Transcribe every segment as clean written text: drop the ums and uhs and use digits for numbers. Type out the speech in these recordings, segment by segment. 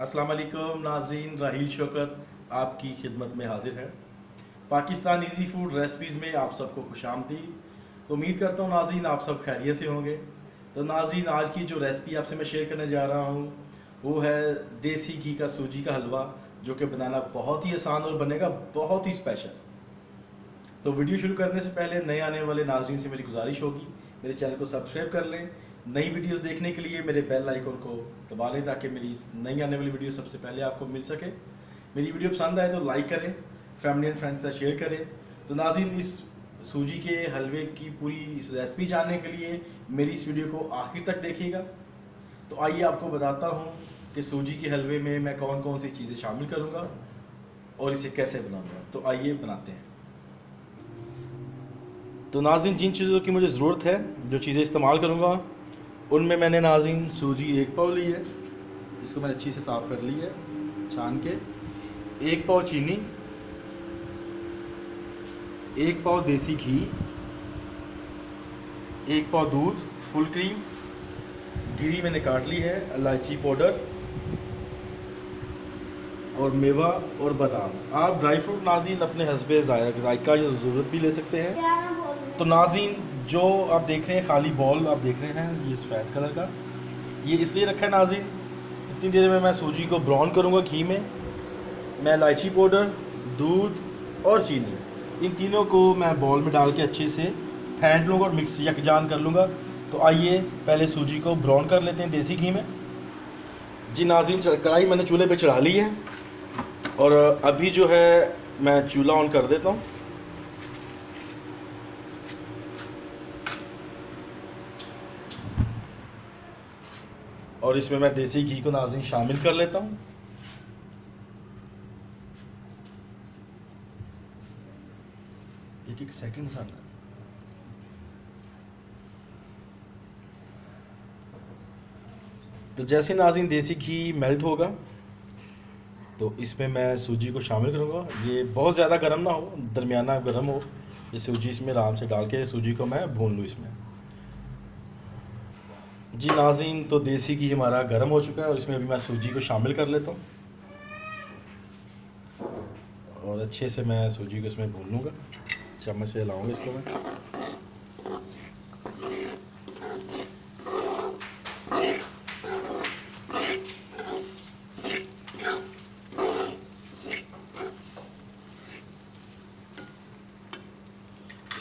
अस्सलाम वालेकुम नाज़रीन, राहील शौकत आपकी खिदमत में हाजिर है। पाकिस्तान इजी फूड रेसिपीज़ में आप सबको खुशामदीद। तो उम्मीद करता हूँ नाज़रीन आप सब खैरियत से होंगे। तो नाज़रीन आज की जो रेसिपी आपसे मैं शेयर करने जा रहा हूँ वो है देसी घी का सूजी का हलवा, जो कि बनाना बहुत ही आसान और बनेगा बहुत ही स्पेशल। तो वीडियो शुरू करने से पहले नए आने वाले नाज़रीन से मेरी गुजारिश होगी, मेरे चैनल को सब्सक्राइब कर लें। नई वीडियोस देखने के लिए मेरे बेल आइकन को दबा लें ताकि मेरी नई आने वाली वीडियो सबसे पहले आपको मिल सके। मेरी वीडियो पसंद आए तो लाइक करें, फैमिली एंड फ्रेंड्स से शेयर करें। तो नाज़रीन इस सूजी के हलवे की पूरी रेसिपी जानने के लिए मेरी इस वीडियो को आखिर तक देखिएगा। तो आइए आपको बताता हूँ कि सूजी के हलवे में मैं कौन कौन सी चीज़ें शामिल करूँगा और इसे कैसे बनाऊँगा। तो आइए बनाते हैं। तो नाज़रीन जिन चीज़ों की मुझे ज़रूरत है, जो चीज़ें इस्तेमाल करूँगा, उनमें मैंने नाज़रीन सूजी 1 पाव ली है, इसको मैंने अच्छी से साफ़ कर ली है छान के। 1 पाव चीनी, 1 पाव देसी घी, 1 पाव दूध फुल क्रीम, गिरी मैंने काट ली है, इलायची पाउडर और मेवा और बादाम। आप ड्राई फ्रूट नाज़रीन अपने हस्बे जायका या ज़रूरत भी ले सकते हैं। तो नाज़रीन जो आप देख रहे हैं खाली बॉल आप देख रहे हैं, ये सफ़ेद कलर का, ये इसलिए रखा है नाज़रीन, इतनी देर में मैं सूजी को ब्राउन करूँगा घी में। मैं इलायची पाउडर, दूध और चीनी, इन तीनों को मैं बॉल में डाल के अच्छे से फेंट लूँगा और मिक्स यकजान कर लूँगा। तो आइए पहले सूजी को ब्राउन कर लेते हैं देसी घी में। जी नाज़रीन कढ़ाई मैंने चूल्हे पे चढ़ा ली है और अभी जो है मैं चूल्हा ऑन कर देता हूँ। और इसमें मैं देसी घी को नाज़रीन शामिल कर लेता हूँ। एक सेकंड साथ। तो जैसे नाज़रीन देसी घी मेल्ट होगा तो इसमें मैं सूजी को शामिल करूँगा। ये बहुत ज़्यादा गर्म ना हो, दरमियाना गर्म हो। ये सूजी इसमें आराम से डाल के सूजी को मैं भून लूँ इसमें। जी नाज़रीन तो देसी घी हमारा गर्म हो चुका है और इसमें अभी मैं सूजी को शामिल कर लेता हूँ और अच्छे से मैं सूजी को इसमें भून लूँगा। चम्मच से हिलाऊँगा इसको मैं।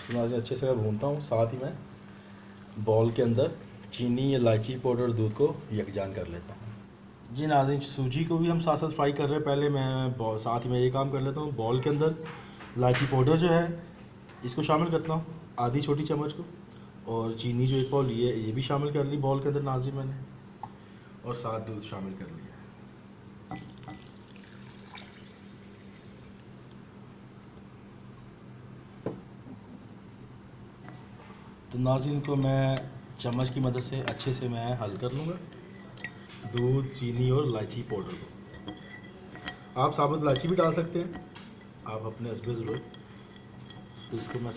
तो नाज़रीन अच्छे से मैं भूनता हूँ, साथ ही मैं बॉल के अंदर चीनी, इलायची पाउडर और दूध को यकजान कर लेता हूँ। जी नाज़रीन सूजी को भी हम साथ साथ फ्राई कर रहे हैं। पहले मैं साथ ही मैं ये काम कर लेता हूँ, बॉल के अंदर इलायची पाउडर जो है इसको शामिल करता हूँ, आधी छोटी चम्मच को, और चीनी जो 1 पाव ली है ये भी शामिल कर ली बॉल के अंदर नाज़रीन मैंने, और साथ दूध शामिल कर लिया। तो नाज़रीन को मैं चम्मच की मदद से अच्छे से मैं हल कर लूँगा दूध, चीनी और इलायची पाउडर को। आप साबुत इलायची भी डाल सकते हैं, आप अपने हस्बे ज़रूरत। तो इसको मैं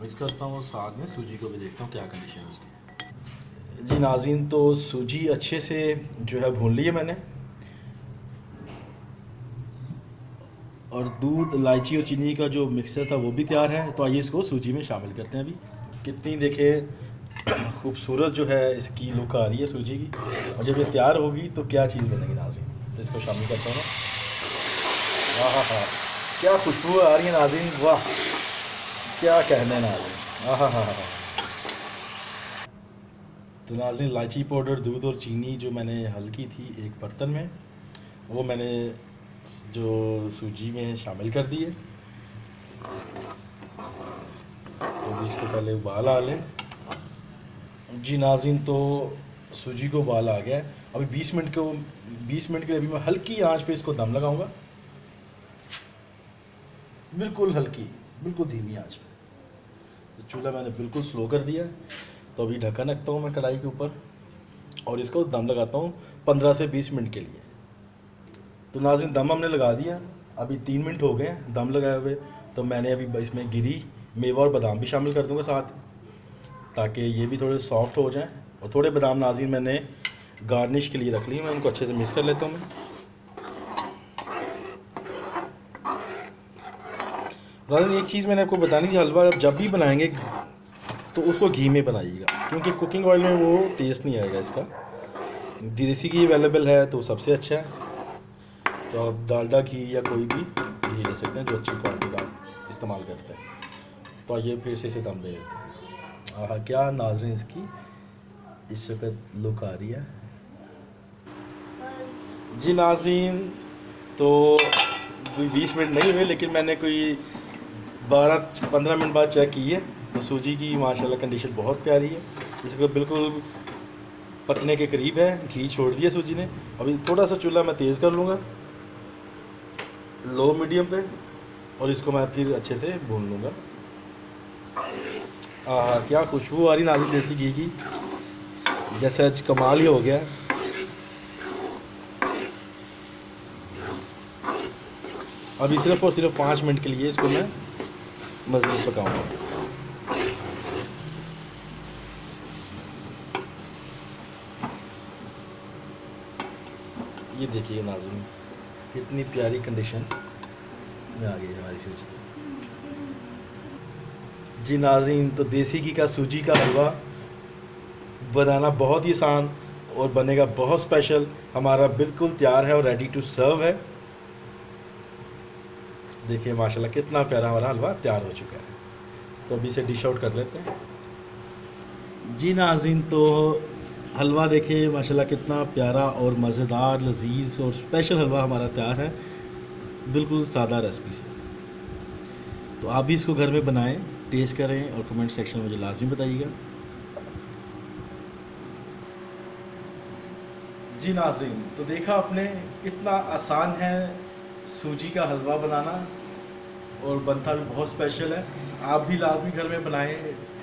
मिक्स करता हूँ और साथ में सूजी को भी देखता हूँ क्या कंडीशन है उसकी। जी नाज़रीन तो सूजी अच्छे से जो है भून ली है मैंने, और दूध, इलायची और चीनी का जो मिक्सचर था वो भी तैयार है। तो आइए इसको सूजी में शामिल करते हैं। अभी कितनी देखें खूबसूरत जो है इसकी लुक आ रही है सूजी की, और जब ये तैयार होगी तो क्या चीज़ बनेगी नाज़रीन। तो इसको शामिल करता हूँ ना। हाँ, क्या खुशबू आ रही है नाज़रीन, वाह क्या कहने नाज़रीन। हाँ। तो नाज़रीन इलायची पाउडर, दूध और चीनी जो मैंने हल की थी एक बर्तन में, वो मैंने जो सूजी में शामिल कर दी है। तो इसको पहले उबाल आ लें। जी नाज़रीन तो सूजी को उबाल आ गया है। अभी 20 मिनट के लिए अभी मैं हल्की आंच पे इसको दम लगाऊंगा, बिल्कुल हल्की, बिल्कुल धीमी आंच पे। तो चूल्हा मैंने बिल्कुल स्लो कर दिया है। तो अभी ढक्कन रखता हूँ मैं कढ़ाई के ऊपर और इसको दम लगाता हूँ 15 से 20 मिनट के लिए। तो नाज़रीन दम हमने लगा दिया, अभी 3 मिनट हो गए हैं दम लगाए हुए। तो मैंने अभी इसमें गिरी, मेवा और बादाम भी शामिल कर दूंगा साथ, ताकि ये भी थोड़े सॉफ्ट हो जाएं। और थोड़े बादाम नाज़रीन मैंने गार्निश के लिए रख ली, मैं उनको अच्छे से मिक्स कर लेता हूँ मैं। नाज़रीन एक चीज़ मैंने आपको बतानी थी, हलवा जब भी बनाएंगे तो उसको घी में बनाइएगा, क्योंकि कुकिंग ऑयल में वो टेस्ट नहीं आएगा इसका। देसी घी अवेलेबल है तो सबसे अच्छा है, तो आप डालडा घी या कोई भी घी ले सकते हैं जो अच्छी क्वालिटी का इस्तेमाल करते हैं। तो ये फिर से इसे दम दे देते हैं। आह क्या नाज़रीन इसकी इस वक्त लुक आ रही है जी नाज़रीन। तो कोई 20 मिनट नहीं हुए, लेकिन मैंने कोई 12-15 मिनट बाद चेक की है तो सूजी की माशाल्लाह कंडीशन बहुत प्यारी है, इसको बिल्कुल पकने के करीब है। घी छोड़ दिया सूजी ने। अभी थोड़ा सा चूल्हा मैं तेज़ कर लूँगा, लो मीडियम पे, और इसको मैं फिर अच्छे से भून लूँगा। क्या खुशबू आ रही नाज़रीन देसी घी की, जैसे आज कमाल ही हो गया। अभी सिर्फ और सिर्फ 5 मिनट के लिए इसको मैं मज़ीद पकाऊंगा। ये देखिए नाज़रीन कितनी प्यारी कंडीशन में आ गई हमारी सूजी जी नाज़रीन। तो देसी घी का सूजी का हलवा बनाना बहुत ही आसान और बनेगा बहुत स्पेशल, हमारा बिल्कुल तैयार है और रेडी टू सर्व है। देखिए माशाल्लाह कितना प्यारा हमारा हलवा तैयार हो चुका है। तो अभी इसे डिश आउट कर लेते हैं जी नाज़रीन। तो हलवा देखिए माशाल्लाह कितना प्यारा और मज़ेदार लजीज और स्पेशल हलवा हमारा तैयार है, बिल्कुल सादा रेसिपी से। तो आप भी इसको घर में बनाएं, टेस्ट करें और कमेंट सेक्शन में मुझे लाजमी बताइएगा जी नाज़रीन। तो देखा आपने कितना आसान है सूजी का हलवा बनाना और बनता भी बहुत स्पेशल है। आप भी लाजमी घर में बनाएं,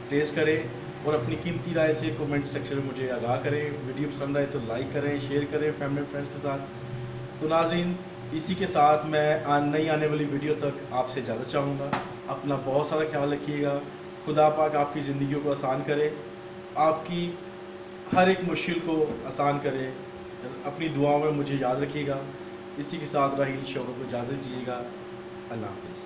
टेस्ट करें और अपनी कीमती राय से कमेंट सेक्शन में मुझे आगाह करें। वीडियो पसंद आए तो लाइक करें, शेयर करें फैमिली फ्रेंड्स के साथ। तो नाज़रीन इसी के साथ मैं नई आने वाली वीडियो तक आपसे इजाज़त चाहूँगा। अपना बहुत सारा ख्याल रखिएगा। खुदा पाक आपकी ज़िंदगियों को आसान करे, आपकी हर एक मुश्किल को आसान करे। अपनी दुआओं में मुझे याद रखिएगा। इसी के साथ राहील शौकत को इजाज़त दीजिएगा। अल्लाह हाफ़िज़।